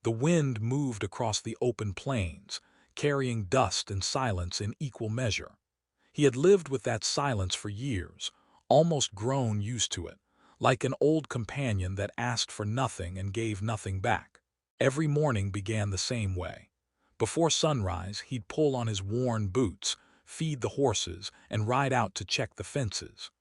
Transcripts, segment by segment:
The wind moved across the open plains, carrying dust and silence in equal measure. He had lived with that silence for years, almost grown used to it, like an old companion that asked for nothing and gave nothing back. Every morning began the same way. Before sunrise, he'd pull on his worn boots, feed the horses, and ride out to check the fences.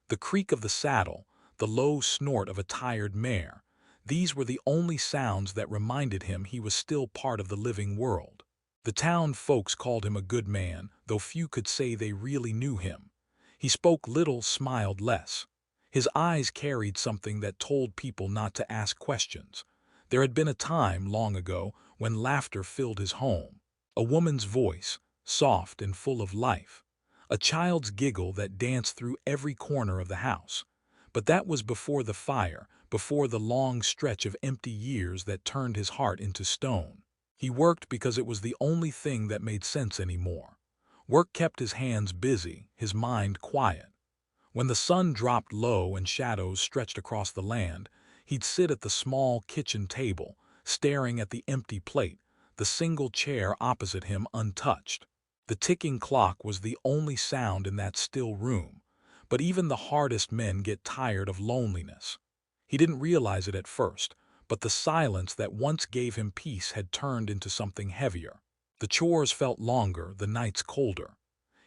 The creak of the saddle, the low snort of a tired mare, these were the only sounds that reminded him he was still part of the living world. The town folks called him a good man, though few could say they really knew him. He spoke little, smiled less. His eyes carried something that told people not to ask questions. There had been a time, long ago, when laughter filled his home. A woman's voice, soft and full of life. A child's giggle that danced through every corner of the house. But that was before the fire, before the long stretch of empty years that turned his heart into stone. He worked because it was the only thing that made sense anymore. Work kept his hands busy, his mind quiet. When the sun dropped low and shadows stretched across the land, he'd sit at the small kitchen table, staring at the empty plate, the single chair opposite him untouched. The ticking clock was the only sound in that still room, but even the hardest men get tired of loneliness. He didn't realize it at first, but the silence that once gave him peace had turned into something heavier. The chores felt longer, the nights colder.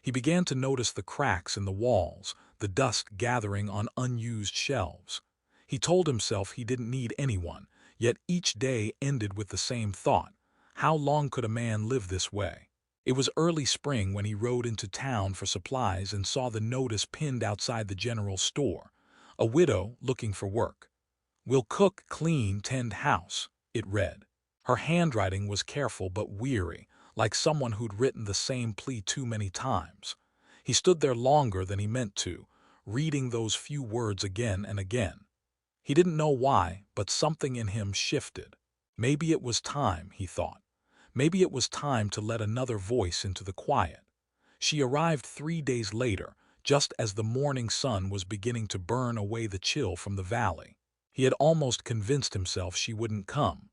He began to notice the cracks in the walls, the dust gathering on unused shelves. He told himself he didn't need anyone, yet each day ended with the same thought. How long could a man live this way? It was early spring when he rode into town for supplies and saw the notice pinned outside the general store. A widow looking for work. "Will cook, clean, tend house," it read. Her handwriting was careful but weary, like someone who'd written the same plea too many times. He stood there longer than he meant to, reading those few words again and again. He didn't know why, but something in him shifted. Maybe it was time, he thought. Maybe it was time to let another voice into the quiet. She arrived 3 days later, just as the morning sun was beginning to burn away the chill from the valley. He had almost convinced himself she wouldn't come.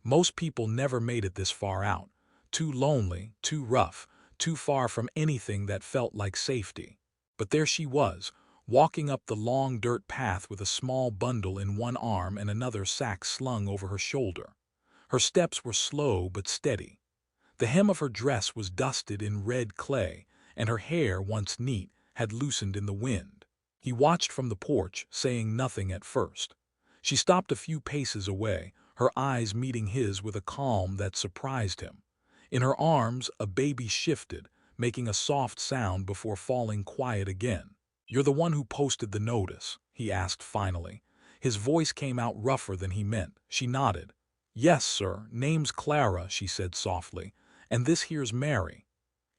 Most people never made it this far out. Too lonely, too rough, too far from anything that felt like safety. But there she was, walking up the long dirt path with a small bundle in one arm and another sack slung over her shoulder. Her steps were slow but steady. The hem of her dress was dusted in red clay, and her hair, once neat, had loosened in the wind. He watched from the porch, saying nothing at first. She stopped a few paces away, her eyes meeting his with a calm that surprised him. In her arms, a baby shifted, making a soft sound before falling quiet again. "You're the one who posted the notice?" he asked finally. His voice came out rougher than he meant. She nodded. "Yes, sir. Name's Clara," she said softly. "And this here's Mary."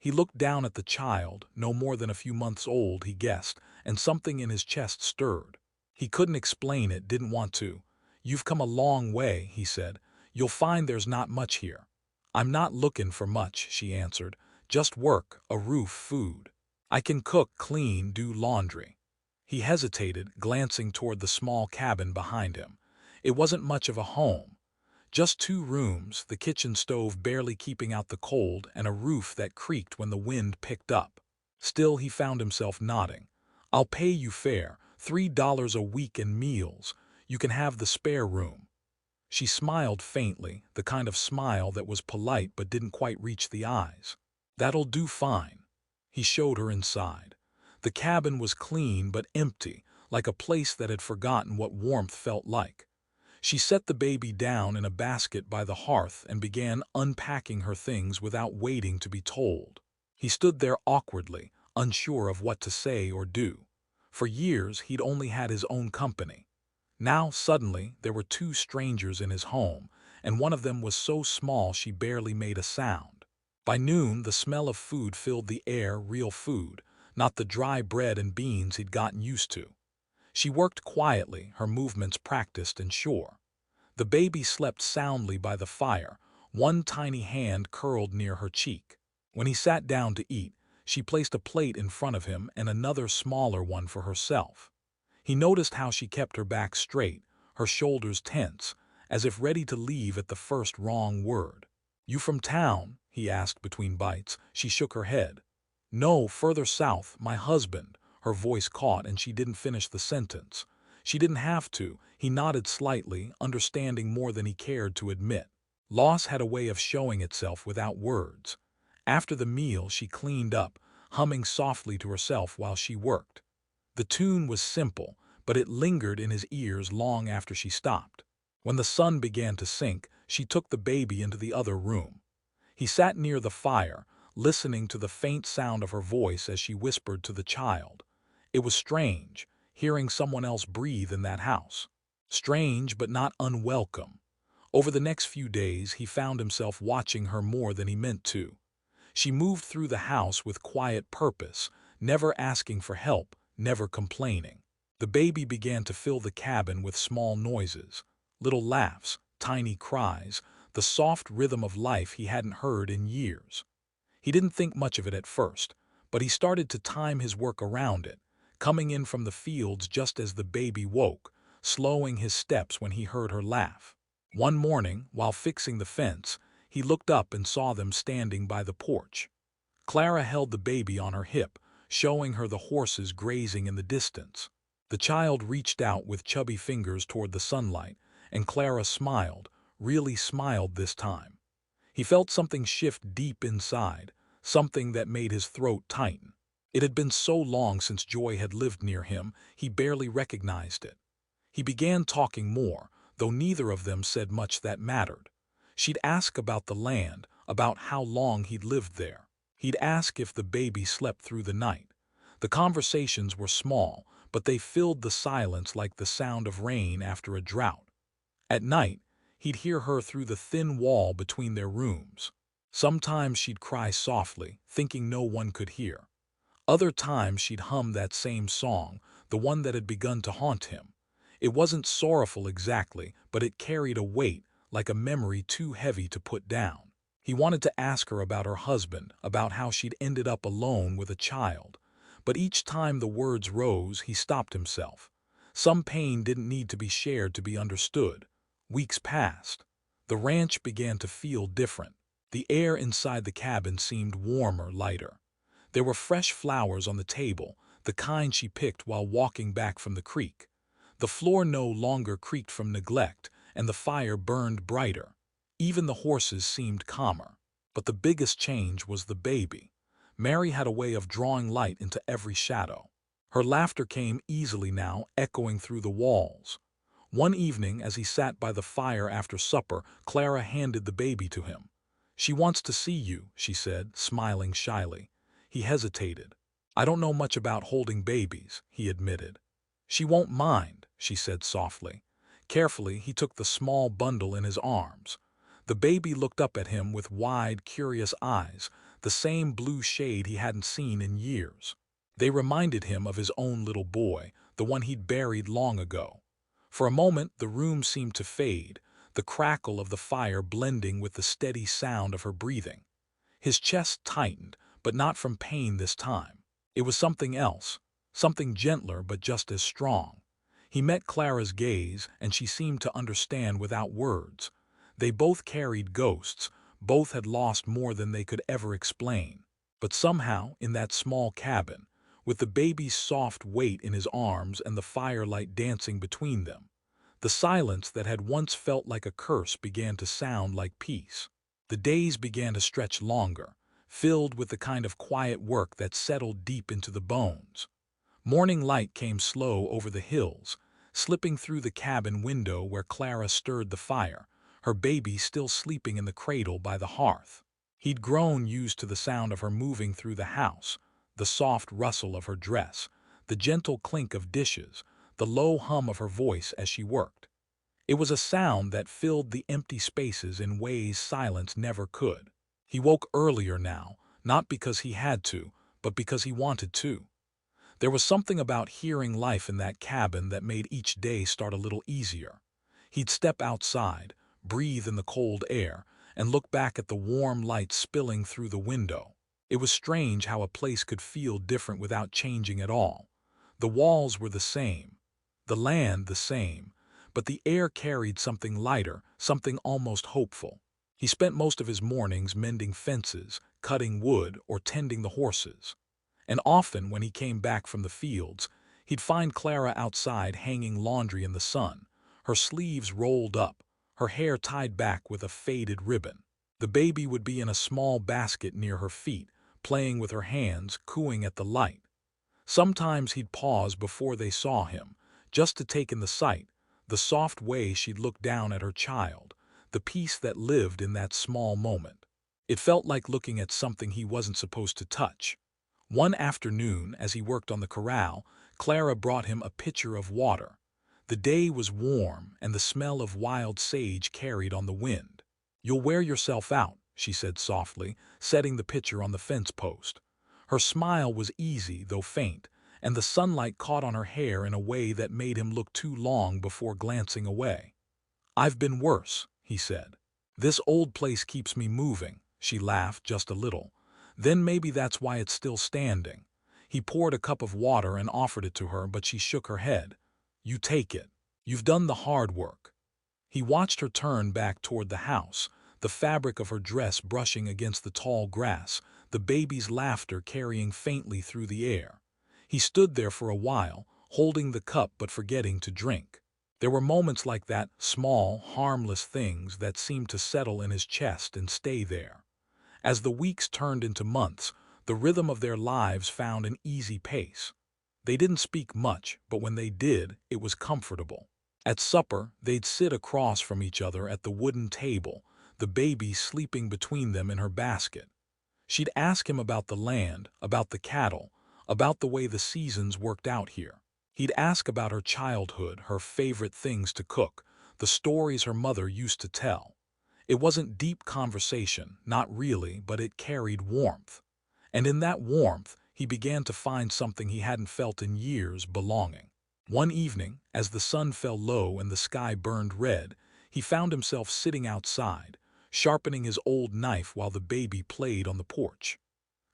He looked down at the child, no more than a few months old, he guessed, and something in his chest stirred. He couldn't explain it, didn't want to. "You've come a long way," he said. "You'll find there's not much here." "I'm not looking for much," she answered. "Just work, a roof, food. I can cook, clean, do laundry." He hesitated, glancing toward the small cabin behind him. It wasn't much of a home. Just 2 rooms, the kitchen stove barely keeping out the cold, and a roof that creaked when the wind picked up. Still, he found himself nodding. "I'll pay you fair, $3 a week and meals. You can have the spare room." She smiled faintly, the kind of smile that was polite but didn't quite reach the eyes. "That'll do fine." He showed her inside. The cabin was clean but empty, like a place that had forgotten what warmth felt like. She set the baby down in a basket by the hearth and began unpacking her things without waiting to be told. He stood there awkwardly, unsure of what to say or do. For years he'd only had his own company. Now, suddenly, there were 2 strangers in his home, and one of them was so small she barely made a sound. By noon, the smell of food filled the air, real food, not the dry bread and beans he'd gotten used to. She worked quietly, her movements practiced and sure. The baby slept soundly by the fire, one tiny hand curled near her cheek. When he sat down to eat, she placed a plate in front of him and another smaller one for herself. He noticed how she kept her back straight, her shoulders tense, as if ready to leave at the first wrong word. "You from town?" he asked between bites. She shook her head. "No, further south, my husband." Her voice caught and she didn't finish the sentence. She didn't have to. He nodded slightly, understanding more than he cared to admit. Loss had a way of showing itself without words. After the meal, she cleaned up, humming softly to herself while she worked. The tune was simple, but it lingered in his ears long after she stopped. When the sun began to sink, she took the baby into the other room. He sat near the fire, listening to the faint sound of her voice as she whispered to the child. It was strange, hearing someone else breathe in that house. Strange, but not unwelcome. Over the next few days, he found himself watching her more than he meant to. She moved through the house with quiet purpose, never asking for help, never complaining. The baby began to fill the cabin with small noises, little laughs, tiny cries, the soft rhythm of life he hadn't heard in years. He didn't think much of it at first, but he started to time his work around it, coming in from the fields just as the baby woke, slowing his steps when he heard her laugh. One morning, while fixing the fence, he looked up and saw them standing by the porch. Clara held the baby on her hip, showing her the horses grazing in the distance. The child reached out with chubby fingers toward the sunlight, and Clara smiled, really smiled this time. He felt something shift deep inside, something that made his throat tighten. It had been so long since Joy had lived near him, he barely recognized it. He began talking more, though neither of them said much that mattered. She'd ask about the land, about how long he'd lived there. He'd ask if the baby slept through the night. The conversations were small, but they filled the silence like the sound of rain after a drought. At night, he'd hear her through the thin wall between their rooms. Sometimes she'd cry softly, thinking no one could hear. Other times she'd hum that same song, the one that had begun to haunt him. It wasn't sorrowful exactly, but it carried a weight, like a memory too heavy to put down. He wanted to ask her about her husband, about how she'd ended up alone with a child. But each time the words rose, he stopped himself. Some pain didn't need to be shared to be understood. Weeks passed. The ranch began to feel different. The air inside the cabin seemed warmer, lighter. There were fresh flowers on the table, the kind she picked while walking back from the creek. The floor no longer creaked from neglect, and the fire burned brighter. Even the horses seemed calmer. But the biggest change was the baby. Mary had a way of drawing light into every shadow. Her laughter came easily now, echoing through the walls. One evening, as he sat by the fire after supper, Clara handed the baby to him. "She wants to see you," she said, smiling shyly. He hesitated. "I don't know much about holding babies," he admitted. "She won't mind," she said softly. Carefully, he took the small bundle in his arms. The baby looked up at him with wide, curious eyes, the same blue shade he hadn't seen in years. They reminded him of his own little boy, the one he'd buried long ago. For a moment, the room seemed to fade, the crackle of the fire blending with the steady sound of her breathing. His chest tightened, but not from pain this time. It was something else, something gentler but just as strong. He met Clara's gaze, and she seemed to understand without words. They both carried ghosts, both had lost more than they could ever explain. But somehow, in that small cabin, with the baby's soft weight in his arms and the firelight dancing between them, the silence that had once felt like a curse began to sound like peace. The days began to stretch longer, filled with the kind of quiet work that settled deep into the bones. Morning light came slow over the hills, slipping through the cabin window where Clara stirred the fire, her baby still sleeping in the cradle by the hearth. He'd grown used to the sound of her moving through the house, the soft rustle of her dress, the gentle clink of dishes, the low hum of her voice as she worked. It was a sound that filled the empty spaces in ways silence never could. He woke earlier now, not because he had to, but because he wanted to. There was something about hearing life in that cabin that made each day start a little easier. He'd step outside, breathe in the cold air, and look back at the warm light spilling through the window. It was strange how a place could feel different without changing at all. The walls were the same, the land the same, but the air carried something lighter, something almost hopeful. He spent most of his mornings mending fences, cutting wood, or tending the horses. And often, when he came back from the fields, he'd find Clara outside hanging laundry in the sun, her sleeves rolled up, her hair tied back with a faded ribbon. The baby would be in a small basket near her feet, playing with her hands, cooing at the light. Sometimes he'd pause before they saw him, just to take in the sight, the soft way she'd look down at her child, the peace that lived in that small moment. It felt like looking at something he wasn't supposed to touch. One afternoon, as he worked on the corral, Clara brought him a pitcher of water. The day was warm, and the smell of wild sage carried on the wind. "You'll wear yourself out," she said softly, setting the pitcher on the fence post. Her smile was easy, though faint, and the sunlight caught on her hair in a way that made him look too long before glancing away. "I've been worse," he said. "This old place keeps me moving." She laughed just a little. "Then maybe that's why it's still standing." He poured a cup of water and offered it to her, but she shook her head. "You take it. You've done the hard work." He watched her turn back toward the house, the fabric of her dress brushing against the tall grass, the baby's laughter carrying faintly through the air. He stood there for a while, holding the cup but forgetting to drink. There were moments like that, small, harmless things that seemed to settle in his chest and stay there. As the weeks turned into months, the rhythm of their lives found an easy pace. They didn't speak much, but when they did, it was comfortable. At supper, they'd sit across from each other at the wooden table, the baby sleeping between them in her basket. She'd ask him about the land, about the cattle, about the way the seasons worked out here. He'd ask about her childhood, her favorite things to cook, the stories her mother used to tell. It wasn't deep conversation, not really, but it carried warmth. And in that warmth, he began to find something he hadn't felt in years: belonging. One evening, as the sun fell low and the sky burned red, he found himself sitting outside, sharpening his old knife while the baby played on the porch.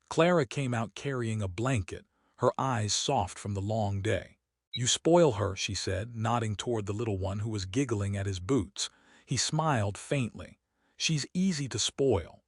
Clara came out carrying a blanket, her eyes soft from the long day. "You spoil her," she said, nodding toward the little one who was giggling at his boots. He smiled faintly. "She's easy to spoil."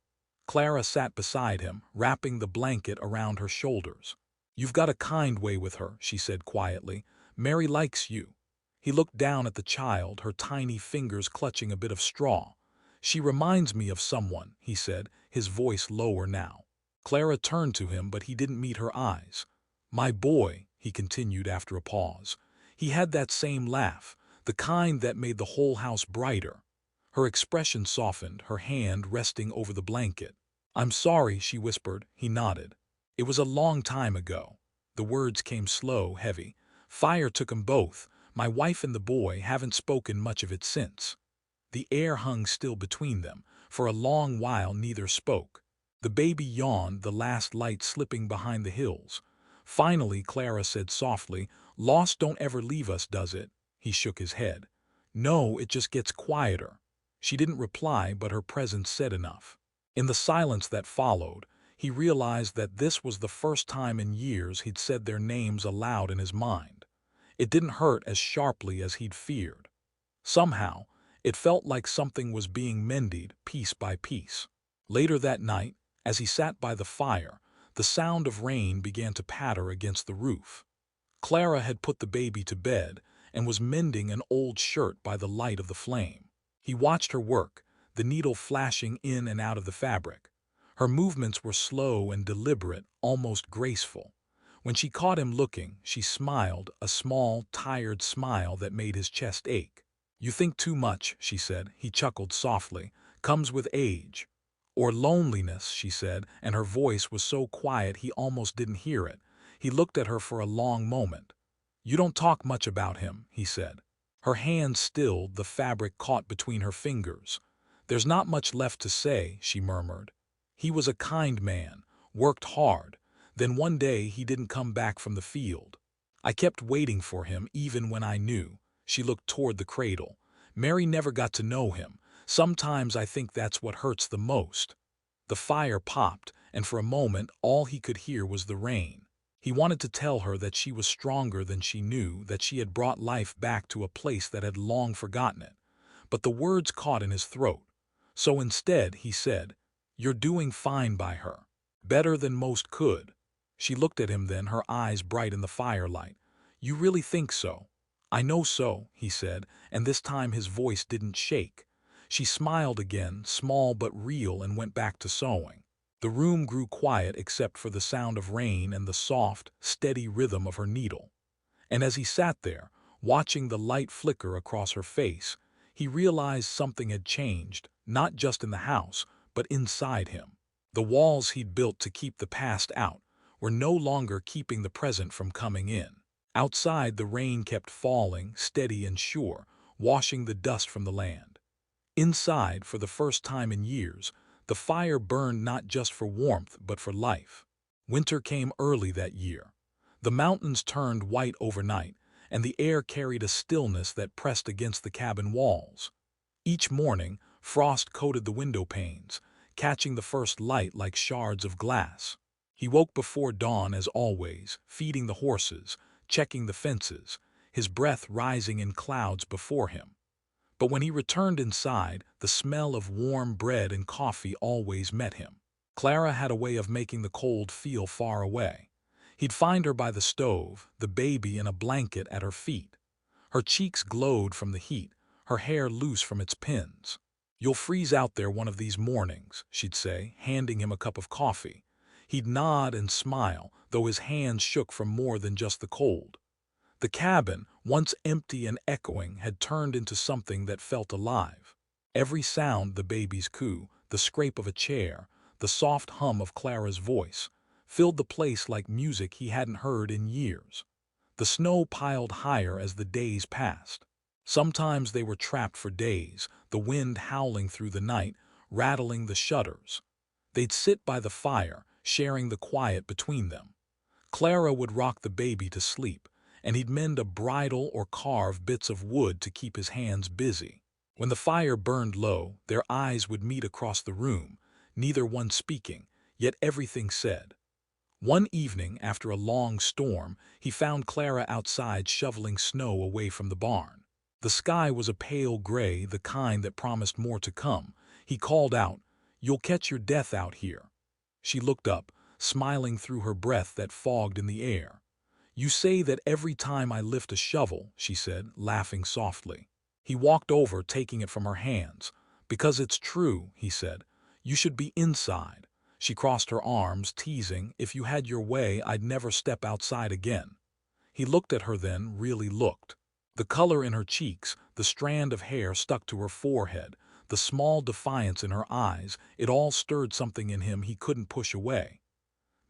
Clara sat beside him, wrapping the blanket around her shoulders. "You've got a kind way with her," she said quietly. "Mary likes you." He looked down at the child, her tiny fingers clutching a bit of straw. "She reminds me of someone," he said, his voice lower now. Clara turned to him, but he didn't meet her eyes. "My boy," he continued after a pause. He had that same laugh, the kind that made the whole house brighter. Her expression softened, her hand resting over the blanket. "I'm sorry," she whispered. He nodded. "It was a long time ago." The words came slow, heavy. "Fire took 'em both. My wife and the boy haven't spoken much of it since." The air hung still between them. For a long while neither spoke. The baby yawned, the last light slipping behind the hills. Finally Clara said softly, "Loss don't ever leave us, does it?" He shook his head. "No, it just gets quieter." She didn't reply, but her presence said enough. In the silence that followed, he realized that this was the first time in years he'd said their names aloud in his mind. It didn't hurt as sharply as he'd feared. Somehow, it felt like something was being mended piece by piece. Later that night, as he sat by the fire, the sound of rain began to patter against the roof. Clara had put the baby to bed and was mending an old shirt by the light of the flame. He watched her work, the needle flashing in and out of the fabric. Her movements were slow and deliberate, almost graceful. When she caught him looking, she smiled, a small, tired smile that made his chest ache. "You think too much," she said. He chuckled softly. "Comes with age." "Or loneliness," she said, and her voice was so quiet he almost didn't hear it. He looked at her for a long moment. "You don't talk much about him," he said. Her hand stilled, the fabric caught between her fingers. "There's not much left to say," she murmured. "He was a kind man, worked hard. Then one day he didn't come back from the field. I kept waiting for him even when I knew." She looked toward the cradle. "Mary never got to know him. Sometimes I think that's what hurts the most." The fire popped, and for a moment all he could hear was the rain. He wanted to tell her that she was stronger than she knew, that she had brought life back to a place that had long forgotten it. But the words caught in his throat. So instead, he said, "You're doing fine by her. Better than most could." She looked at him then, her eyes bright in the firelight. "You really think so?" "I know so," he said, and this time his voice didn't shake. She smiled again, small but real, and went back to sewing. The room grew quiet except for the sound of rain and the soft, steady rhythm of her needle. And as he sat there, watching the light flicker across her face, he realized something had changed, not just in the house, but inside him. The walls he'd built to keep the past out were no longer keeping the present from coming in. Outside, the rain kept falling, steady and sure, washing the dust from the land. Inside, for the first time in years, the fire burned not just for warmth but for life. Winter came early that year. The mountains turned white overnight, and the air carried a stillness that pressed against the cabin walls. Each morning, frost coated the window panes, catching the first light like shards of glass. He woke before dawn as always, feeding the horses, checking the fences, his breath rising in clouds before him. But when he returned inside, the smell of warm bread and coffee always met him. Clara had a way of making the cold feel far away. He'd find her by the stove, the baby in a blanket at her feet. Her cheeks glowed from the heat, her hair loose from its pins. "You'll freeze out there one of these mornings," she'd say, handing him a cup of coffee. He'd nod and smile, though his hands shook from more than just the cold. The cabin, once empty and echoing, had turned into something that felt alive. Every sound, the baby's coo, the scrape of a chair, the soft hum of Clara's voice, filled the place like music he hadn't heard in years. The snow piled higher as the days passed. Sometimes they were trapped for days, the wind howling through the night, rattling the shutters. They'd sit by the fire, sharing the quiet between them. Clara would rock the baby to sleep, and he'd mend a bridle or carve bits of wood to keep his hands busy. When the fire burned low, their eyes would meet across the room, neither one speaking, yet everything said. One evening, after a long storm, he found Clara outside shoveling snow away from the barn. The sky was a pale gray, the kind that promised more to come. He called out, "You'll catch your death out here." She looked up, smiling through her breath that fogged in the air. "You say that every time I lift a shovel," she said, laughing softly. He walked over, taking it from her hands. "Because it's true," he said. "You should be inside." She crossed her arms, teasing, "If you had your way, I'd never step outside again." He looked at her then, really looked. The color in her cheeks, the strand of hair stuck to her forehead, the small defiance in her eyes, it all stirred something in him he couldn't push away.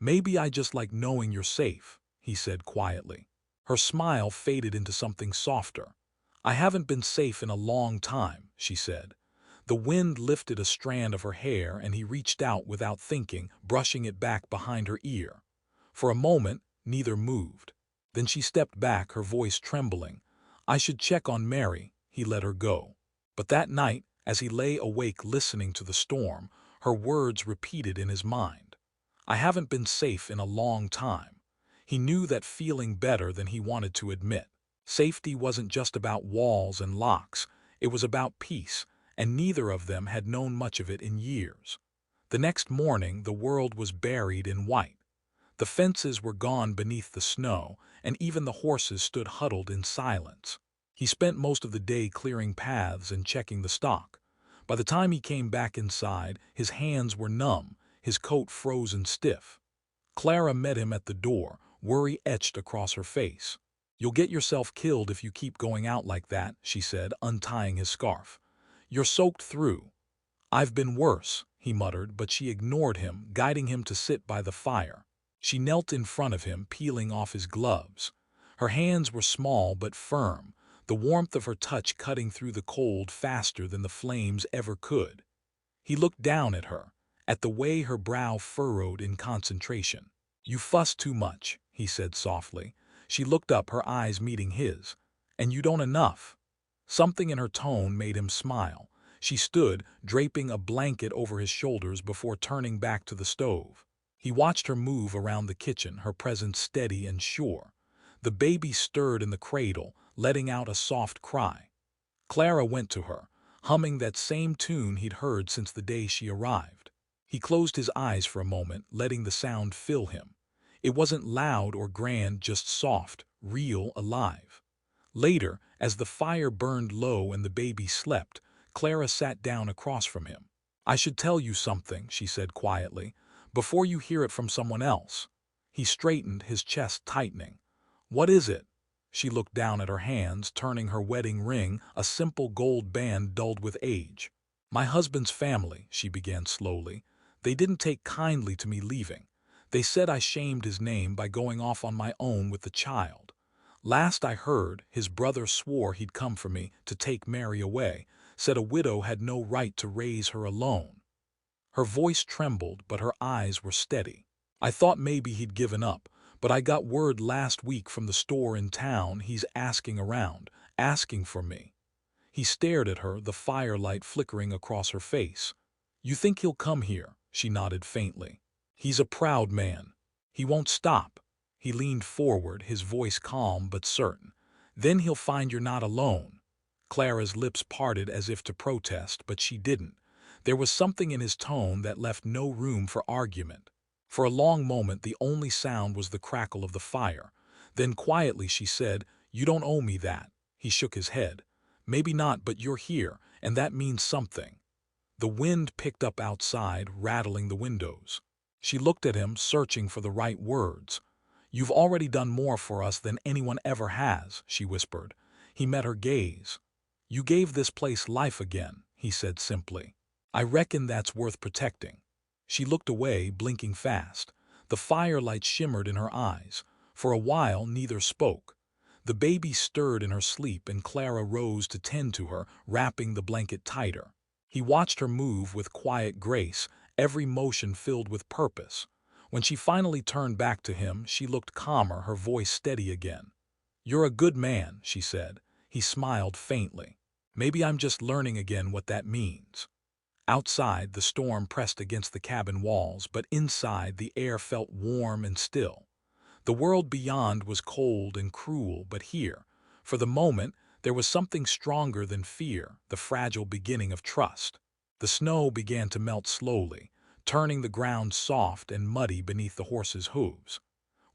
"Maybe I just like knowing you're safe," he said quietly. Her smile faded into something softer. "I haven't been safe in a long time," she said. The wind lifted a strand of her hair and he reached out without thinking, brushing it back behind her ear. For a moment, neither moved. Then she stepped back, her voice trembling. "I should check on Mary." He let her go. But that night, as he lay awake listening to the storm, her words repeated in his mind. "I haven't been safe in a long time." He knew that feeling better than he wanted to admit. Safety wasn't just about walls and locks, it was about peace, and neither of them had known much of it in years. The next morning, the world was buried in white. The fences were gone beneath the snow, and even the horses stood huddled in silence. He spent most of the day clearing paths and checking the stock. By the time he came back inside, his hands were numb, his coat frozen stiff. Clara met him at the door, worry etched across her face. "You'll get yourself killed if you keep going out like that," she said, untying his scarf. "You're soaked through." "I've been worse," he muttered, but she ignored him, guiding him to sit by the fire. She knelt in front of him, peeling off his gloves. Her hands were small but firm, the warmth of her touch cutting through the cold faster than the flames ever could. He looked down at her, at the way her brow furrowed in concentration. "You fuss too much," he said softly. She looked up, her eyes meeting his. "And you don't enough." Something in her tone made him smile. She stood, draping a blanket over his shoulders before turning back to the stove. He watched her move around the kitchen, her presence steady and sure. The baby stirred in the cradle, letting out a soft cry. Clara went to her, humming that same tune he'd heard since the day she arrived. He closed his eyes for a moment, letting the sound fill him. It wasn't loud or grand, just soft, real, alive. Later, as the fire burned low and the baby slept, Clara sat down across from him. "I should tell you something," she said quietly, "before you hear it from someone else." He straightened, his chest tightening. "What is it?" She looked down at her hands, turning her wedding ring, a simple gold band dulled with age. "My husband's family," she began slowly. "They didn't take kindly to me leaving. They said I shamed his name by going off on my own with the child. Last I heard, his brother swore he'd come for me to take Mary away, said a widow had no right to raise her alone." Her voice trembled, but her eyes were steady. "I thought maybe he'd given up, but I got word last week from the store in town he's asking around, asking for me." He stared at her, the firelight flickering across her face. "You think he'll come here?" She nodded faintly. "He's a proud man. He won't stop." He leaned forward, his voice calm but certain. "Then he'll find you're not alone." Clara's lips parted as if to protest, but she didn't. There was something in his tone that left no room for argument. For a long moment the only sound was the crackle of the fire. Then quietly she said, "You don't owe me that." He shook his head. "Maybe not, but you're here, and that means something." The wind picked up outside, rattling the windows. She looked at him, searching for the right words. "You've already done more for us than anyone ever has," she whispered. He met her gaze. "You gave this place life again," he said simply. "I reckon that's worth protecting." She looked away, blinking fast. The firelight shimmered in her eyes. For a while neither spoke. The baby stirred in her sleep and Clara rose to tend to her, wrapping the blanket tighter. He watched her move with quiet grace, every motion filled with purpose. When she finally turned back to him, she looked calmer, her voice steady again. "You're a good man," she said. He smiled faintly. "Maybe I'm just learning again what that means." Outside, the storm pressed against the cabin walls, but inside the air felt warm and still. The world beyond was cold and cruel, but here, for the moment, there was something stronger than fear, the fragile beginning of trust. The snow began to melt slowly, turning the ground soft and muddy beneath the horses' hooves.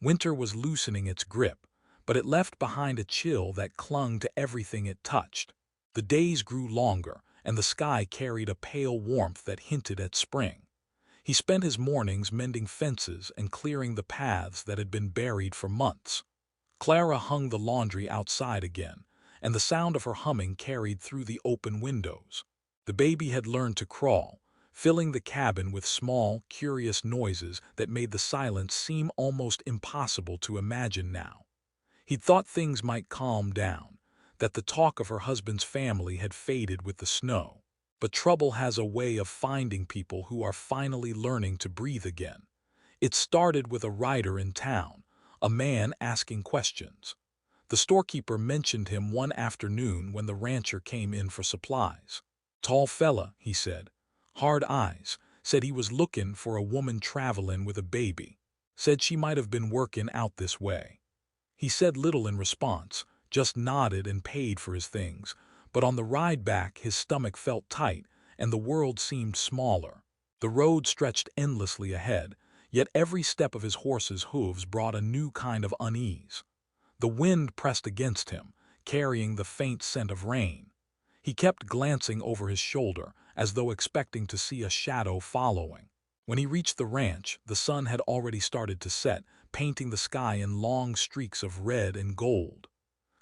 Winter was loosening its grip, but it left behind a chill that clung to everything it touched. The days grew longer, and the sky carried a pale warmth that hinted at spring. He spent his mornings mending fences and clearing the paths that had been buried for months. Clara hung the laundry outside again, and the sound of her humming carried through the open windows. The baby had learned to crawl, filling the cabin with small, curious noises that made the silence seem almost impossible to imagine now. He'd thought things might calm down, that the talk of her husband's family had faded with the snow. But trouble has a way of finding people who are finally learning to breathe again. It started with a writer in town, a man asking questions. The storekeeper mentioned him one afternoon when the rancher came in for supplies. "Tall fella," he said. "Hard eyes. Said he was lookin' for a woman travelin' with a baby. Said she might have been workin' out this way." He said little in response, just nodded and paid for his things, but on the ride back his stomach felt tight and the world seemed smaller. The road stretched endlessly ahead, yet every step of his horse's hooves brought a new kind of unease. The wind pressed against him, carrying the faint scent of rain. He kept glancing over his shoulder, as though expecting to see a shadow following. When he reached the ranch, the sun had already started to set, painting the sky in long streaks of red and gold.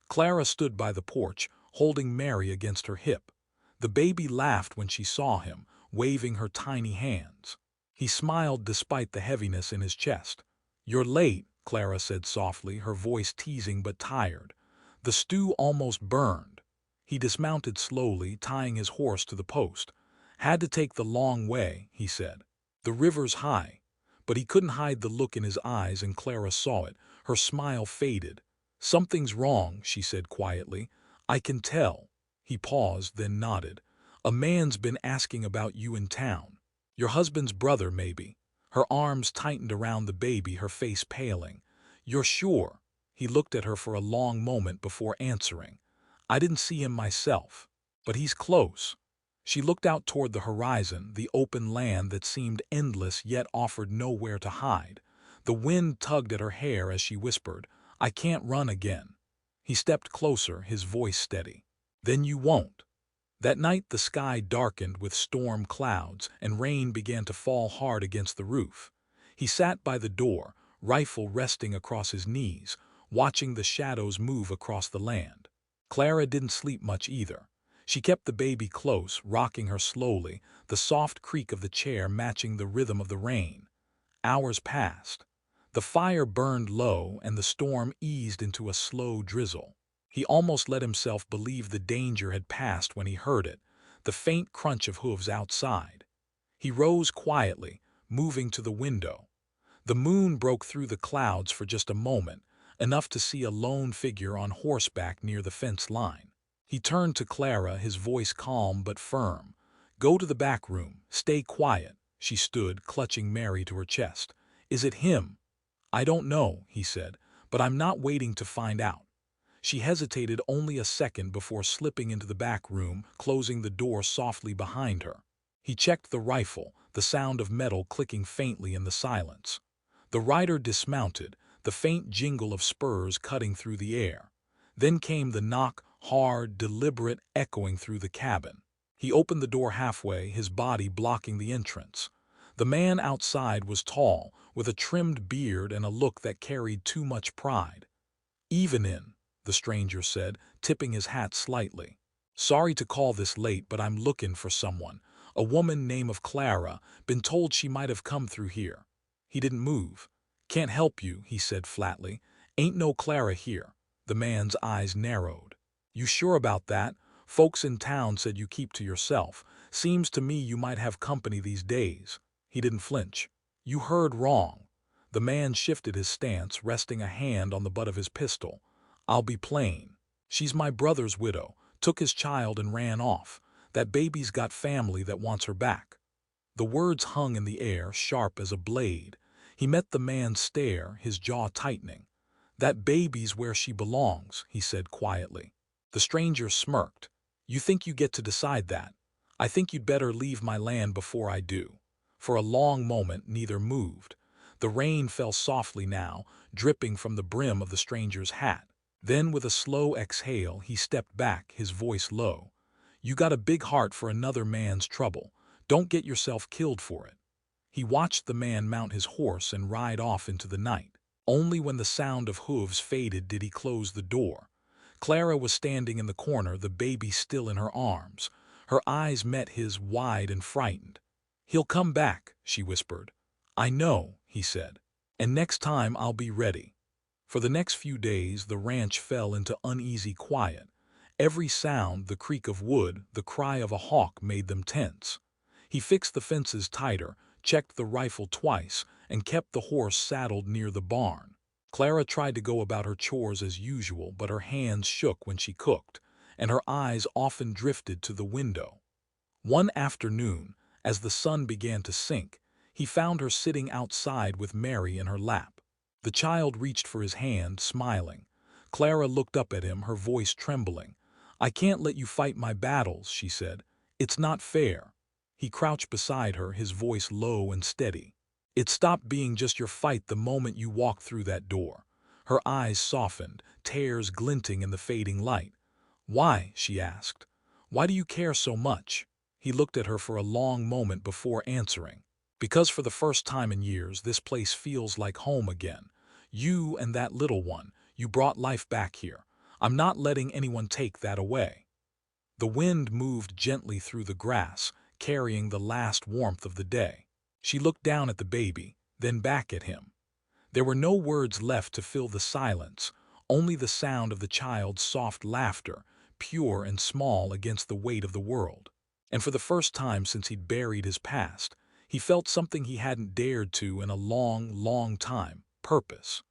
Clara stood by the porch, holding Mary against her hip. The baby laughed when she saw him, waving her tiny hands. He smiled despite the heaviness in his chest. "You're late," Clara said softly, her voice teasing but tired. "The stew almost burned." He dismounted slowly, tying his horse to the post. "Had to take the long way," he said. "The river's high." But he couldn't hide the look in his eyes, and Clara saw it. Her smile faded. "Something's wrong," she said quietly. "I can tell." He paused, then nodded. "A man's been asking about you in town. Your husband's brother, maybe." Her arms tightened around the baby, her face paling. "You're sure?" He looked at her for a long moment before answering. "I didn't see him myself, but he's close." She looked out toward the horizon, the open land that seemed endless yet offered nowhere to hide. The wind tugged at her hair as she whispered, "I can't run again." He stepped closer, his voice steady. "Then you won't." That night the sky darkened with storm clouds, and rain began to fall hard against the roof. He sat by the door, rifle resting across his knees, watching the shadows move across the land. Clara didn't sleep much either. She kept the baby close, rocking her slowly, the soft creak of the chair matching the rhythm of the rain. Hours passed. The fire burned low, and the storm eased into a slow drizzle. He almost let himself believe the danger had passed when he heard it, the faint crunch of hooves outside. He rose quietly, moving to the window. The moon broke through the clouds for just a moment, enough to see a lone figure on horseback near the fence line. He turned to Clara, his voice calm but firm. "Go to the back room. Stay quiet." She stood, clutching Mary to her chest. "Is it him?" "I don't know," he said, "but I'm not waiting to find out." She hesitated only a second before slipping into the back room, closing the door softly behind her. He checked the rifle, the sound of metal clicking faintly in the silence. The rider dismounted, the faint jingle of spurs cutting through the air. Then came the knock, hard, deliberate, echoing through the cabin. He opened the door halfway, his body blocking the entrance. The man outside was tall, with a trimmed beard and a look that carried too much pride. "Evenin'," the stranger said, tipping his hat slightly. "Sorry to call this late, but I'm lookin' for someone. A woman name of Clara, been told she might have come through here." He didn't move. "Can't help you," he said flatly. "Ain't no Clara here." The man's eyes narrowed. "You sure about that? Folks in town said you keep to yourself. Seems to me you might have company these days." He didn't flinch. "You heard wrong." The man shifted his stance, resting a hand on the butt of his pistol. "I'll be plain. She's my brother's widow, took his child and ran off. That baby's got family that wants her back." The words hung in the air, sharp as a blade. He met the man's stare, his jaw tightening. "That baby's where she belongs," he said quietly. The stranger smirked. "You think you get to decide that? I think you'd better leave my land before I do." For a long moment neither moved. The rain fell softly now, dripping from the brim of the stranger's hat. Then with a slow exhale he stepped back, his voice low. "You got a big heart for another man's trouble. Don't get yourself killed for it." He watched the man mount his horse and ride off into the night. Only when the sound of hooves faded did he close the door. Clara was standing in the corner, the baby still in her arms. Her eyes met his, wide and frightened. "He'll come back," she whispered. "I know," he said. "And next time I'll be ready." For the next few days the ranch fell into uneasy quiet. Every sound, the creak of wood, the cry of a hawk, made them tense. He fixed the fences tighter, checked the rifle twice, and kept the horse saddled near the barn. Clara tried to go about her chores as usual, but her hands shook when she cooked, and her eyes often drifted to the window. One afternoon, as the sun began to sink, he found her sitting outside with Mary in her lap. The child reached for his hand, smiling. Clara looked up at him, her voice trembling. "I can't let you fight my battles," she said. "It's not fair." He crouched beside her, his voice low and steady. "It stopped being just your fight the moment you walked through that door." Her eyes softened, tears glinting in the fading light. "Why?" she asked. "Why do you care so much?" He looked at her for a long moment before answering. "Because for the first time in years this place feels like home again. You and that little one, you brought life back here. I'm not letting anyone take that away." The wind moved gently through the grass, carrying the last warmth of the day. She looked down at the baby, then back at him. There were no words left to fill the silence, only the sound of the child's soft laughter, pure and small against the weight of the world. And for the first time since he'd buried his past, he felt something he hadn't dared to in a long, long time: purpose.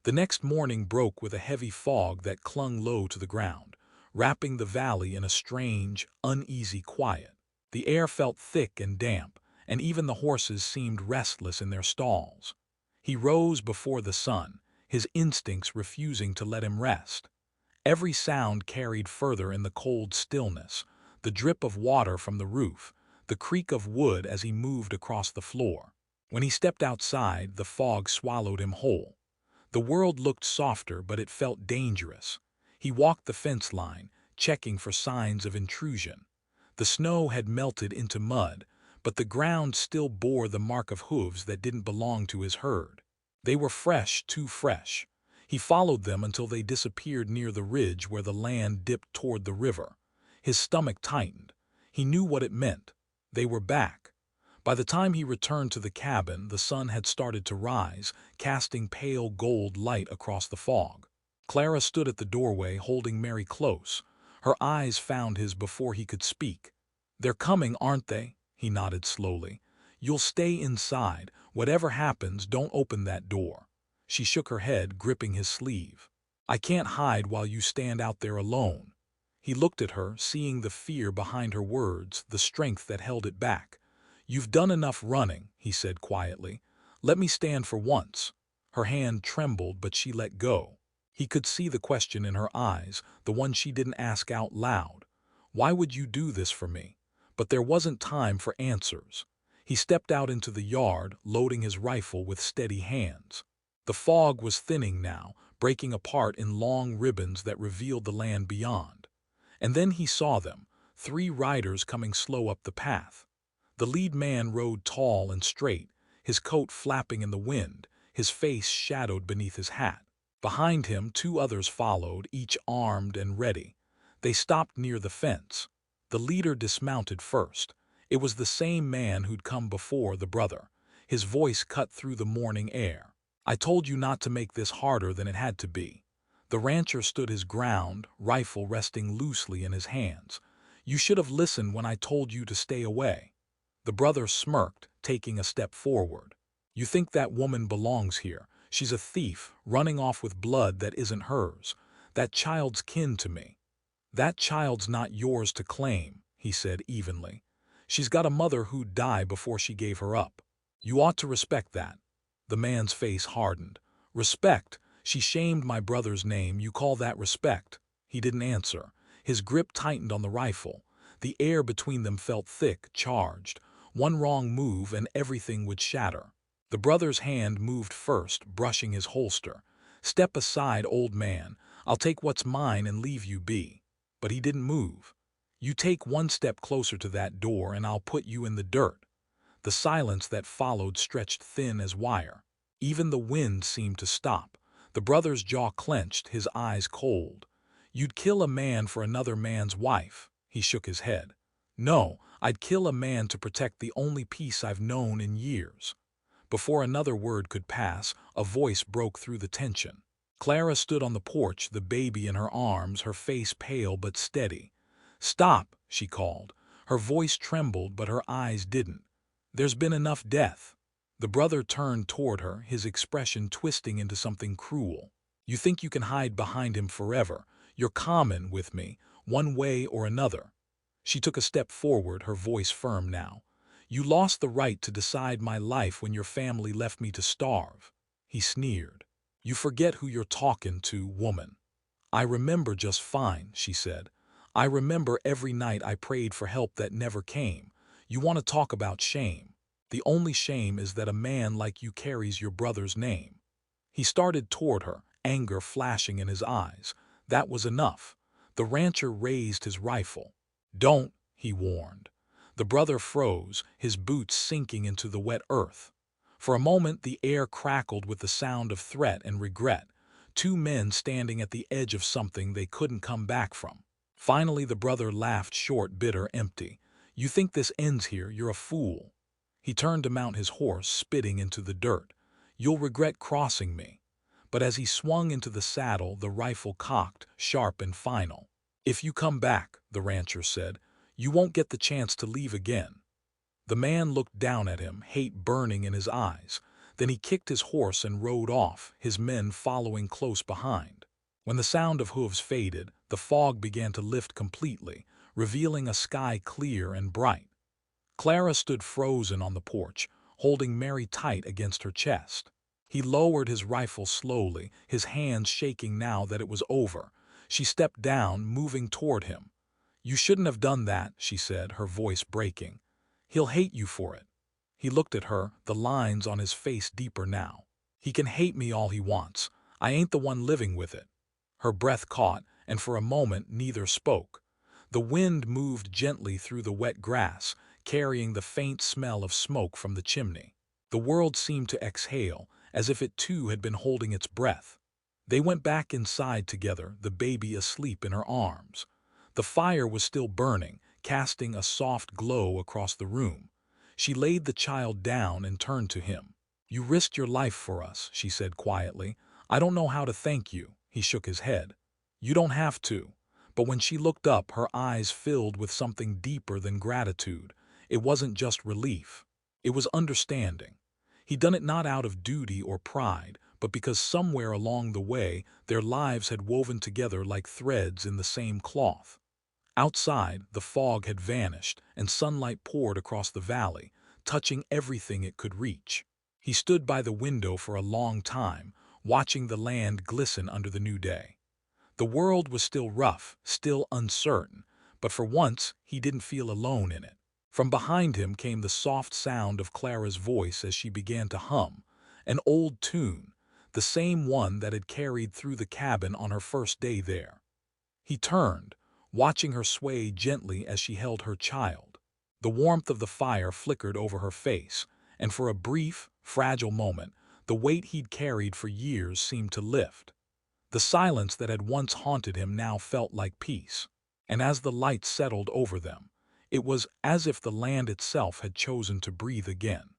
The next morning broke with a heavy fog that clung low to the ground, wrapping the valley in a strange, uneasy quiet. The air felt thick and damp, and even the horses seemed restless in their stalls. He rose before the sun, his instincts refusing to let him rest. Every sound carried further in the cold stillness, the drip of water from the roof, the creak of wood as he moved across the floor. When he stepped outside, the fog swallowed him whole. The world looked softer, but it felt dangerous. He walked the fence line, checking for signs of intrusion. The snow had melted into mud, but the ground still bore the mark of hooves that didn't belong to his herd. They were fresh, too fresh. He followed them until they disappeared near the ridge where the land dipped toward the river. His stomach tightened. He knew what it meant. They were back. By the time he returned to the cabin, the sun had started to rise, casting pale gold light across the fog. Clara stood at the doorway, holding Mary close. Her eyes found his before he could speak. "They're coming, aren't they?" He nodded slowly. "You'll stay inside. Whatever happens, don't open that door." She shook her head, gripping his sleeve. "I can't hide while you stand out there alone." He looked at her, seeing the fear behind her words, the strength that held it back. "You've done enough running," he said quietly. "Let me stand for once." Her hand trembled, but she let go. He could see the question in her eyes, the one she didn't ask out loud. "Why would you do this for me?" But there wasn't time for answers. He stepped out into the yard, loading his rifle with steady hands. The fog was thinning now, breaking apart in long ribbons that revealed the land beyond. And then he saw them, 3 riders coming slow up the path. The lead man rode tall and straight, his coat flapping in the wind, his face shadowed beneath his hat. Behind him, 2 others followed, each armed and ready. They stopped near the fence. The leader dismounted first. It was the same man who'd come before the brother. His voice cut through the morning air. "I told you not to make this harder than it had to be." The rancher stood his ground, rifle resting loosely in his hands. "You should have listened when I told you to stay away." The brother smirked, taking a step forward. "You think that woman belongs here. She's a thief, running off with blood that isn't hers. That child's kin to me." "That child's not yours to claim," he said evenly. "She's got a mother who'd die before she gave her up. You ought to respect that." The man's face hardened. "Respect? She shamed my brother's name. You call that respect?" He didn't answer. His grip tightened on the rifle. The air between them felt thick, charged. One wrong move and everything would shatter. The brother's hand moved first, brushing his holster. "Step aside, old man. I'll take what's mine and leave you be." But he didn't move. "You take 1 step closer to that door and I'll put you in the dirt." The silence that followed stretched thin as wire. Even the wind seemed to stop. The brother's jaw clenched, his eyes cold. "You'd kill a man for another man's wife." He shook his head. "No, I'd kill a man to protect the only peace I've known in years." Before another word could pass, a voice broke through the tension. Clara stood on the porch, the baby in her arms, her face pale but steady. "Stop," she called. Her voice trembled, but her eyes didn't. "There's been enough death." The brother turned toward her, his expression twisting into something cruel. "You think you can hide behind him forever. You're common with me, one way or another." She took a step forward, her voice firm now. "You lost the right to decide my life when your family left me to starve." He sneered. "You forget who you're talking to, woman." "I remember just fine," she said. "I remember every night I prayed for help that never came. You want to talk about shame? The only shame is that a man like you carries your brother's name." He started toward her, anger flashing in his eyes. That was enough. The rancher raised his rifle. "Don't," he warned. The brother froze, his boots sinking into the wet earth. For a moment the air crackled with the sound of threat and regret. 2 men standing at the edge of something they couldn't come back from. Finally the brother laughed short, bitter, empty. "You think this ends here? You're a fool." He turned to mount his horse, spitting into the dirt. "You'll regret crossing me." But as he swung into the saddle, the rifle cocked, sharp and final. "If you come back," the rancher said, "you won't get the chance to leave again." The man looked down at him, hate burning in his eyes. Then he kicked his horse and rode off, his men following close behind. When the sound of hooves faded, the fog began to lift completely, revealing a sky clear and bright. Clara stood frozen on the porch, holding Mary tight against her chest. He lowered his rifle slowly, his hands shaking now that it was over. She stepped down, moving toward him. "You shouldn't have done that," she said, her voice breaking. "He'll hate you for it." He looked at her, the lines on his face deeper now. "He can hate me all he wants. I ain't the one living with it." Her breath caught, and for a moment neither spoke. The wind moved gently through the wet grass, carrying the faint smell of smoke from the chimney. The world seemed to exhale, as if it too had been holding its breath. They went back inside together, the baby asleep in her arms. The fire was still burning, casting a soft glow across the room. She laid the child down and turned to him. "You risked your life for us," she said quietly. "I don't know how to thank you." He shook his head. "You don't have to." But when she looked up, her eyes filled with something deeper than gratitude. It wasn't just relief. It was understanding. He'd done it not out of duty or pride, but because somewhere along the way their lives had woven together like threads in the same cloth. Outside, the fog had vanished, and sunlight poured across the valley, touching everything it could reach. He stood by the window for a long time, watching the land glisten under the new day. The world was still rough, still uncertain, but for once he didn't feel alone in it. From behind him came the soft sound of Clara's voice as she began to hum, an old tune, the same one that had carried through the cabin on her first day there. He turned, watching her sway gently as she held her child. The warmth of the fire flickered over her face, and for a brief, fragile moment, the weight he'd carried for years seemed to lift. The silence that had once haunted him now felt like peace, and as the light settled over them, it was as if the land itself had chosen to breathe again.